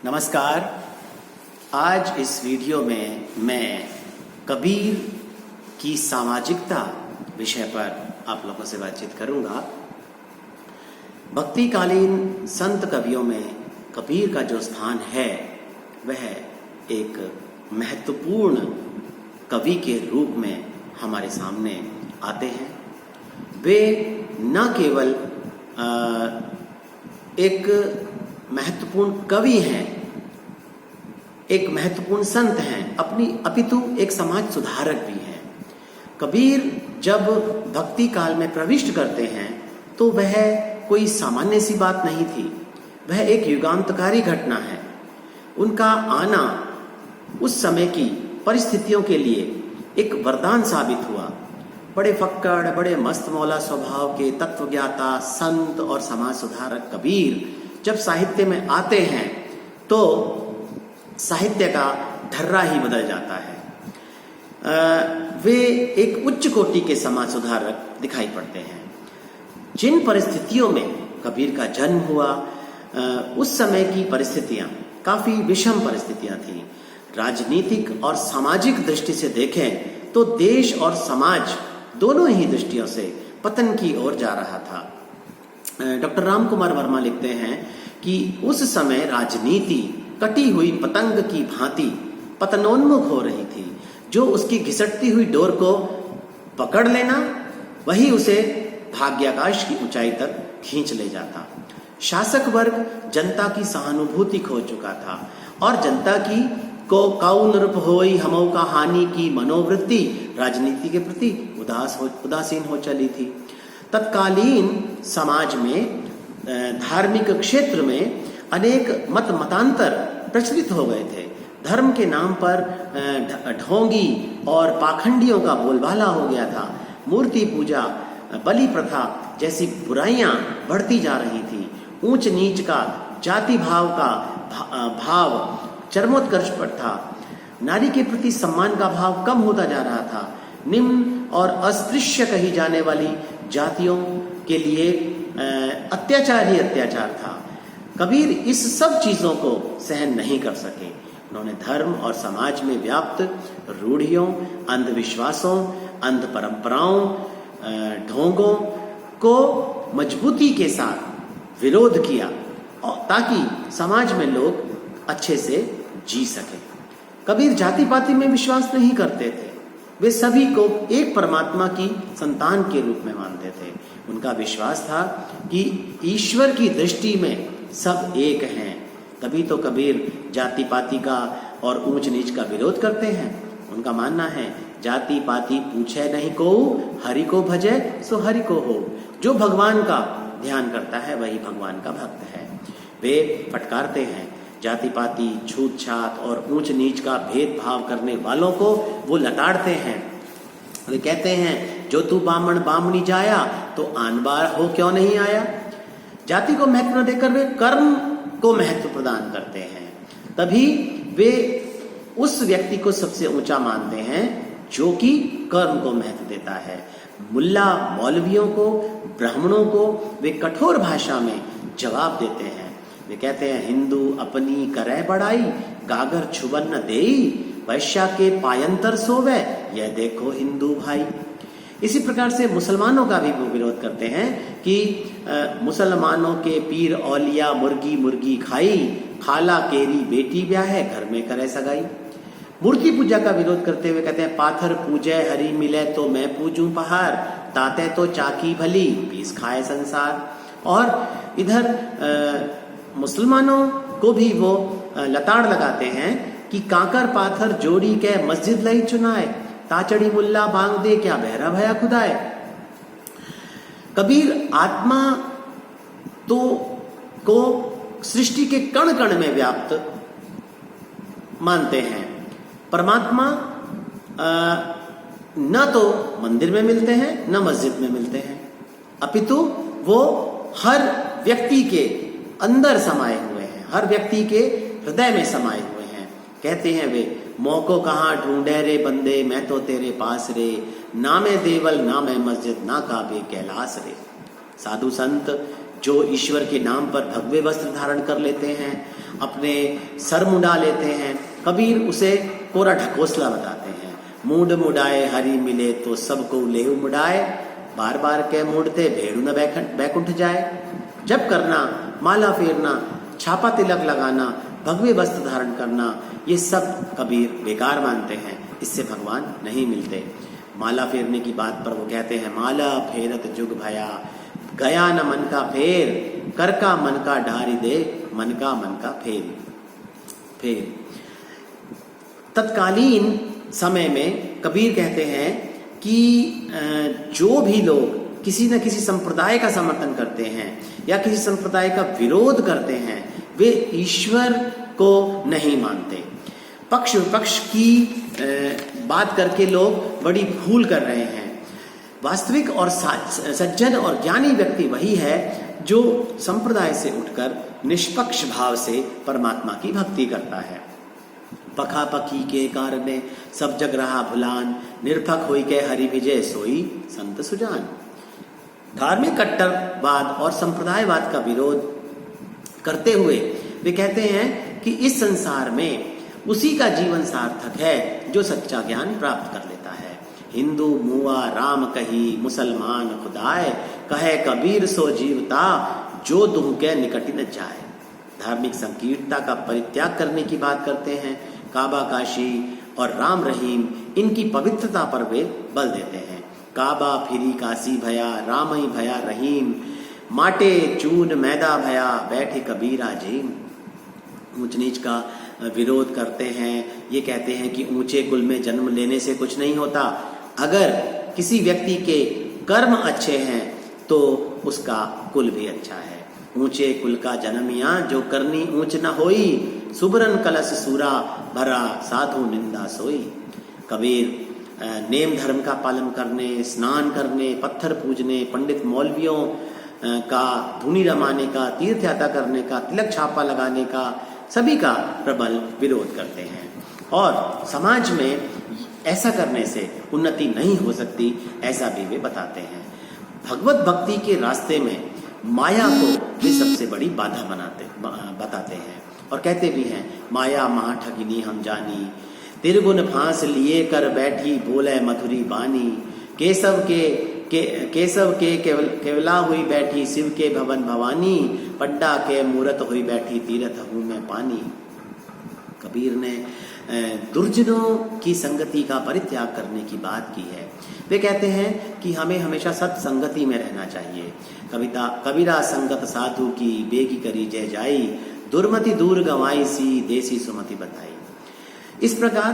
नमस्कार। आज इस वीडियो में मैं कबीर की सामाजिकता विषय पर आप लोगों से बातचीत करूंगा। भक्तिकालीन संत कवियों में कबीर का जो स्थान है वह एक महत्वपूर्ण कवि के रूप में हमारे सामने आते हैं। वे न केवल एक महत्वपूर्ण कवि हैं, एक महत्वपूर्ण संत हैं, अपितु एक समाज सुधारक भी हैं। कबीर जब भक्ति काल में प्रविष्ट करते हैं तो वह कोई सामान्य सी बात नहीं थी, वह एक युगांतकारी घटना है। उनका आना उस समय की परिस्थितियों के लिए एक वरदान साबित हुआ। बड़े फक्कड़, बड़े मस्त मौला स्वभाव के तत्वज्ञाता संत और समाज सुधारक कबीर जब साहित्य में आते हैं तो साहित्य का ढर्रा ही बदल जाता है। वे एक उच्च कोटि के समाज सुधारक दिखाई पड़ते हैं। जिन परिस्थितियों में कबीर का जन्म हुआ, उस समय की परिस्थितियां काफी विषम परिस्थितियां थी। राजनीतिक और सामाजिक दृष्टि से देखें तो देश और समाज दोनों ही दृष्टियों से पतन की ओर जा रहा था। डॉक्टर राम कुमार वर्मा लिखते हैं कि उस समय राजनीति कटी हुई पतंग की भांति पतनोन्मुख हो रही थी। जो उसकी घिसटती हुई डोर को पकड़ लेना वही उसे भाग्याकाश की ऊंचाई तक खींच ले जाता। शासक वर्ग जनता की सहानुभूति खो चुका था और जनता की को काउ नृप होई हमों का हानि की मनोवृत्ति राजनीति के प्रति उदासीन हो चली थी। तत्कालीन समाज में धार्मिक क्षेत्र में अनेक मतांतर प्रचलित हो गए थे। धर्म के नाम पर ढोंगी और पाखंडियों का बोलबाला हो गया था। मूर्ति पूजा, बलि प्रथा जैसी बुराइयां बढ़ती जा रही थी। ऊंच नीच का, जाति भाव का भाव चरमोत्कर्ष पर था। नारी के प्रति सम्मान का भाव कम होता जा रहा था। निम्न और अस्पृश्य कही जाने वाली जातियों के लिए अत्याचार ही अत्याचार था। कबीर इस सब चीजों को सहन नहीं कर सके। उन्होंने धर्म और समाज में व्याप्त रूढ़ियों, अंधविश्वासों, अंध परंपराओं, ढोंगों को मजबूती के साथ विरोध किया ताकि समाज में लोग अच्छे से जी सके। कबीर जाति पाति में विश्वास नहीं करते थे। वे सभी को एक परमात्मा की संतान के रूप में मानते थे। उनका विश्वास था कि ईश्वर की दृष्टि में सब एक हैं। तभी तो कबीर जाति पाति का और ऊंच नीच का विरोध करते हैं। उनका मानना है जाति पाति पूछे नहीं को, हरि को भजे सो हरि को हो। जो भगवान का ध्यान करता है वही भगवान का भक्त है। वे फटकारते हैं जाति पाति, छूत छात और ऊंच नीच का भेदभाव करने वालों को वो लताड़ते हैं। वे कहते हैं जो तू बामण बामणी जाया तो आन बार हो क्यों नहीं आया। जाति को महत्व न देकर वे कर्म को महत्व प्रदान करते हैं। तभी वे उस व्यक्ति को सबसे ऊंचा मानते हैं जो कि कर्म को महत्व देता है। मुल्ला मौलवियों को, ब्राह्मणों को वे कठोर भाषा में जवाब देते हैं। वे कहते हैं हिंदू अपनी करे बड़ाई, गागर छुबन न देई, वैश्या के पायंतर सोवे, यह देखो हिंदू भाई। इसी प्रकार से मुसलमानों का भी वो विरोध करते हैं कि मुसलमानों के पीर औलिया मुर्गी मुर्गी खाई, खाला केरी बेटी ब्याह है घर में करे सगाई। मूर्ति पूजा का विरोध करते हुए कहते हैं पाथर पूजे हरि मिले तो मैं पूजूं पहाड़, ताते तो चाकी भली पीस खाए संसार। और इधर मुसलमानों को भी वो लताड़ लगाते हैं कि काकर पाथर जोड़ी के मस्जिद लई चुनाए, ताचड़ी मुल्ला बांग दे क्या बहरा भया खुदाए। कबीर आत्मा तो को सृष्टि के कण कण में व्याप्त मानते हैं। परमात्मा न तो मंदिर में मिलते हैं न मस्जिद में मिलते हैं, अपितु वो हर व्यक्ति के अंदर समाये हुए हैं, हर व्यक्ति के हृदय में समाये हुए हैं। कहते हैं वे मौको कहाँ ढूंढे रे बंदे मैं तो तेरे पास रे, नामे देवल नामे मस्जिद ना काबे कैलाश रे। साधु संत जो ईश्वर के नाम पर भगवे वस्त्र धारण कर लेते हैं, अपने सर मुंडा लेते हैं। कबीर उसे कोरा ढकोसला बताते हैं। मूड मुडाए हरि मिले तो सबको लेव मुडाए, बार बार के मूडते भेड़ू न बैकुंठ जाए। जब करना, माला फेरना, छापा तिलक लगाना, भगवे वस्त्र धारण करना, ये सब कबीर बेकार मानते हैं, इससे भगवान नहीं मिलते। माला फेरने की बात पर वो कहते हैं, माला फेरत जुग भया, गया न मन का फेर, कर का मन का ढारी दे, मन का फेर। तत्कालीन समय में कबीर कहते हैं कि जो भी लोग किसी न किसी संप्रदाय का समर्थन करते हैं या किसी संप्रदाय का विरोध करते हैं, वे ईश्वर को नहीं मानते। पक्ष विपक्ष की बात करके लोग बड़ी भूल कर रहे हैं। वास्तविक और सज्जन और ज्ञानी व्यक्ति वही है जो संप्रदाय से उठकर निष्पक्ष भाव से परमात्मा की भक्ति करता है। पखा पखी के कारणे सब जग रहा भुलान, निरपक होई के हरि विजय सोई संत सुजान। धार्मिक कट्टरवाद और संप्रदायवाद का विरोध करते हुए वे कहते हैं कि इस संसार में उसी का जीवन सार्थक है जो सच्चा ज्ञान प्राप्त कर लेता है। हिंदू मुआ राम कही, मुसलमान खुदाए, कहे कबीर सो जीवता, जो दुह के निकट न जाए। धार्मिक संकीर्णता का परित्याग करने की बात करते हैं। काबा काशी और राम रहीम, इनकी पवित्रता पर वे बल देते हैं। काबा फिरी काशी भया, राम ही भया रहीम, माटे चून मैदा भया, बैठे कबीरा जीम। ऊंच नीच का विरोध करते हैं। ये कहते हैं कि ऊंचे कुल में जन्म लेने से कुछ नहीं होता। अगर किसी व्यक्ति के कर्म अच्छे हैं तो उसका कुल भी अच्छा है। ऊंचे कुल का जन्मिया, जो करनी ऊंच न होई, सुबरन कलश सूरा भरा, साधु निंदा सोई। कबीर नेम धर्म का पालन करने, स्नान करने, पत्थर पूजने, पंडित मौलवियों का धुनी रमाने का, तीर्थ यात्रा करने का, तिलक छापा लगाने का, सभी का प्रबल विरोध करते हैं। और समाज में ऐसा करने से उन्नति नहीं हो सकती, ऐसा भी वे बताते हैं। भगवत भक्ति के रास्ते में माया को वे सबसे बड़ी बाधा बताते हैं और कहते भी हैं, माया महा ठगिनी हम जानी, तिरगुन फांस लिए कर बैठी, बोले मधुरी बानी। केशव के केवला हुई बैठी, शिव के भवन भवानी, पड्डा के मूरत हुई बैठी, तीरथ हूं मैं पानी। कबीर ने दुर्जनों की संगति का परित्याग करने की बात की है। वे कहते हैं कि हमें हमेशा सत्संगति में रहना चाहिए। कबीरा संगत साधु की, बेगी करी जय जाई, दुर्मति दूर गवाई सी, देसी सुमति बताई। इस प्रकार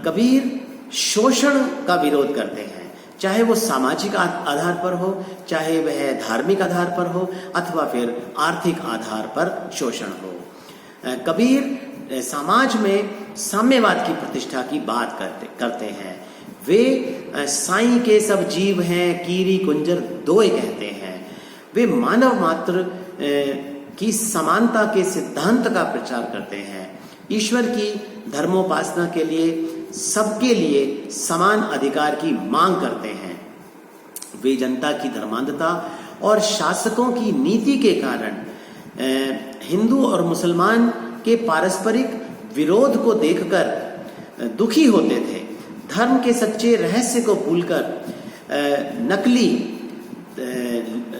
कबीर शोषण का विरोध करते हैं, चाहे वो सामाजिक आधार पर हो, चाहे वह धार्मिक आधार पर हो, अथवा फिर आर्थिक आधार पर शोषण हो। कबीर समाज में साम्यवाद की प्रतिष्ठा की बात करते हैं। वे साईं के सब जीव हैं, कीरी कुंजर दोए कहते हैं। वे मानव मात्र की समानता के सिद्धांत का प्रचार करते हैं। ईश्वर की धर्मोपासना के लिए सबके लिए समान अधिकार की मांग करते हैं। वे जनता की धर्मांधता और शासकों की नीति के कारण हिंदू और मुसलमान के पारस्परिक विरोध को देखकर दुखी होते थे। धर्म के सच्चे रहस्य को भूलकर नकली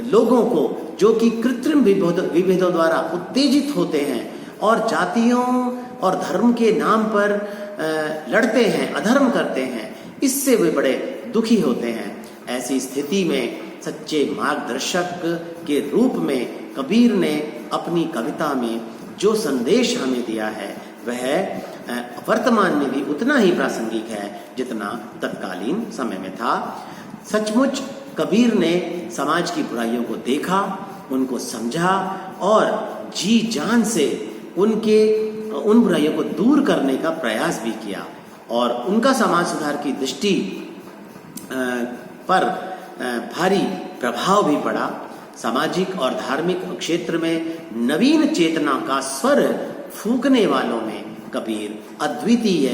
लोगों को, जो कि कृत्रिम विभेदों द्वारा उत्तेजित होते हैं और जातियों और धर्म के नाम पर लड़ते हैं, अधर्म करते हैं, इससे वे बड़े दुखी होते हैं। ऐसी स्थिति में सच्चे मार्गदर्शक के रूप में कबीर ने अपनी कविता में जो संदेश हमें दिया है वह वर्तमान में भी उतना ही प्रासंगिक है जितना तत्कालीन समय में था। सचमुच कबीर ने समाज की बुराइयों को देखा, उनको समझा और जी जान से उन बुराइयों को दूर करने का प्रयास भी किया और उनका समाज सुधार की दृष्टि पर भारी प्रभाव भी पड़ा। सामाजिक और धार्मिक क्षेत्र में नवीन चेतना का स्वर फूंकने वालों में कबीर अद्वितीय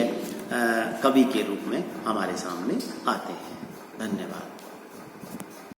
कवि के रूप में हमारे सामने आते हैं। धन्यवाद।